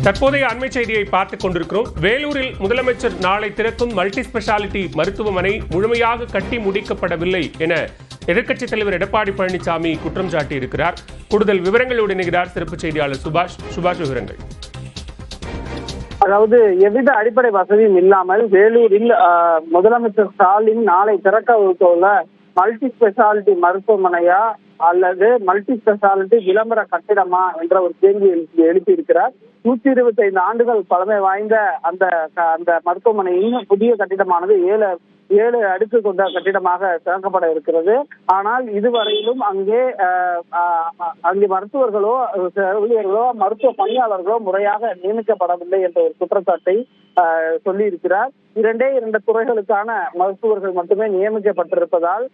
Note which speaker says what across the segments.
Speaker 1: தற்போதைய அண்மை செய்தியை பார்த்துக் கொண்டிருக்கிறோம். வேலூரில் முதலமைச்சர் நாளை திறக்கும் மல்டி ஸ்பெஷாலிட்டி மருத்துவமனை முழுமையாக கட்டி முடிக்கப்படவில்லை என எதிர்க்கட்சித் தலைவர் எடப்பாடி பழனிசாமி குற்றம் சாட்டியிருக்கிறார். கூடுதல் விவரங்களோடு இணைகிறார் சிறப்பு செய்தியாளர் சுபாஷ். விவரங்கள்.
Speaker 2: அதாவது எவ்வித அடிப்படை வசதியும் இல்லாமல் வேலூரில் முதலமைச்சர் ஸ்டாலின் நாளை திறக்க உள்ள மல்டி ஸ்பெஷாலிட்டி மருத்துவமனையா அல்லது மல்டி ஸ்பெஷாலிட்டி விளம்பர கட்டிடமா என்ற ஒரு கேள்வி எழுப்பியிருக்கிறார். 125 ஆண்டுகள் பழமை வாய்ந்த அந்த மருத்துவமனையின் புதிய கட்டிடமானது 7 அடுக்கு கொண்ட கட்டிடமாக திறக்கப்பட இருக்கிறது. ஆனால் இதுவரையிலும் அங்கே மருத்துவர்களோ ஊழியர்களோ மருத்துவ பணியாளர்களோ முறையாக நியமிக்கப்படவில்லை என்ற ஒரு குற்றச்சாட்டை சொல்லி இருக்கிறார். 2 துறைகளுக்கான மருத்துவர்கள் மட்டுமே நியமிக்கப்பட்டிருப்பதால்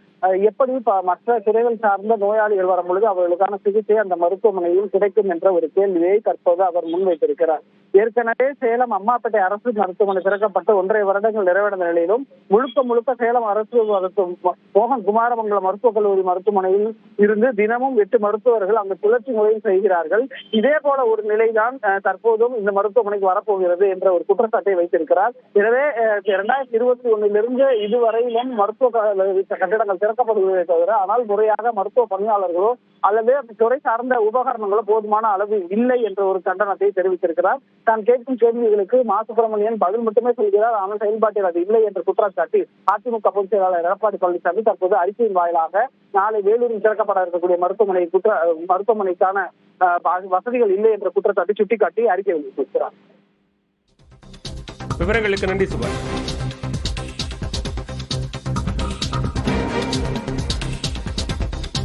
Speaker 2: எப்படி மற்ற துறைகள் சார்ந்த நோயாளிகள் வரும் பொழுது அவர்களுக்கான சிகிச்சை அந்த மருத்துவமனையில் கிடைக்கும் என்ற ஒரு கேள்வியை தற்போது அவர் முன்வைத்திருக்கிறார். ஏற்கனவே சேலம் அம்மாப்பேட்டை அரசு மருத்துவமனை திறக்கப்பட்டு 1.5 வருடங்கள் நிறைவடைந்த நிலையிலும் முழுக்க சேலம் அரசு மோகன் குமாரமங்கலம் மருத்துவக் கல்லூரி மருத்துவமனையில் இருந்து தினமும் 8 மருத்துவர்கள் அங்கு சுழற்சி முறையில் செய்கிறார்கள். இதே போல ஒரு நிலைதான் தற்போதும் இந்த மருத்துவமனைக்கு வரப்போகிறது என்ற ஒரு குற்றச்சாட்டை வைத்திருக்கிறார். எனவே 2021 இதுவரையிலும் மருத்துவ கட்டிடங்கள் திறக்கப்படுவதை தவிர ஆனால் முறையாக மருத்துவ பணியாளர்களோ அல்லது துறை சார்ந்த உபகரணங்களோ போதுமான அளவு இல்லை என்ற ஒரு கண்டனத்தை தெரிவித்திருக்கிறார். தான் கேட்கும் கேள்விகளுக்கு மா சுப்பிரமணியன் பதில் மட்டுமே சொல்கிறார், ஆனால் செயல்பாட்டில் அது இல்லை என்ற குற்றச்சாட்டி அதிமுக பொதுச் செயலாளர் எடப்பாடி பழனிசாமி தற்போது அறிக்கையின் வாயிலாக நாளை வேலூரில் திறக்கப்பட இருக்கக்கூடிய மருத்துவமனைக்கான வசதிகள் இல்லை என்ற குற்றச்சாட்டை சுட்டிக்காட்டி அறிக்கை வெளியிட்டிருக்கிறார்.
Speaker 1: விவரங்களுக்கு நன்றி சுபாஷ்.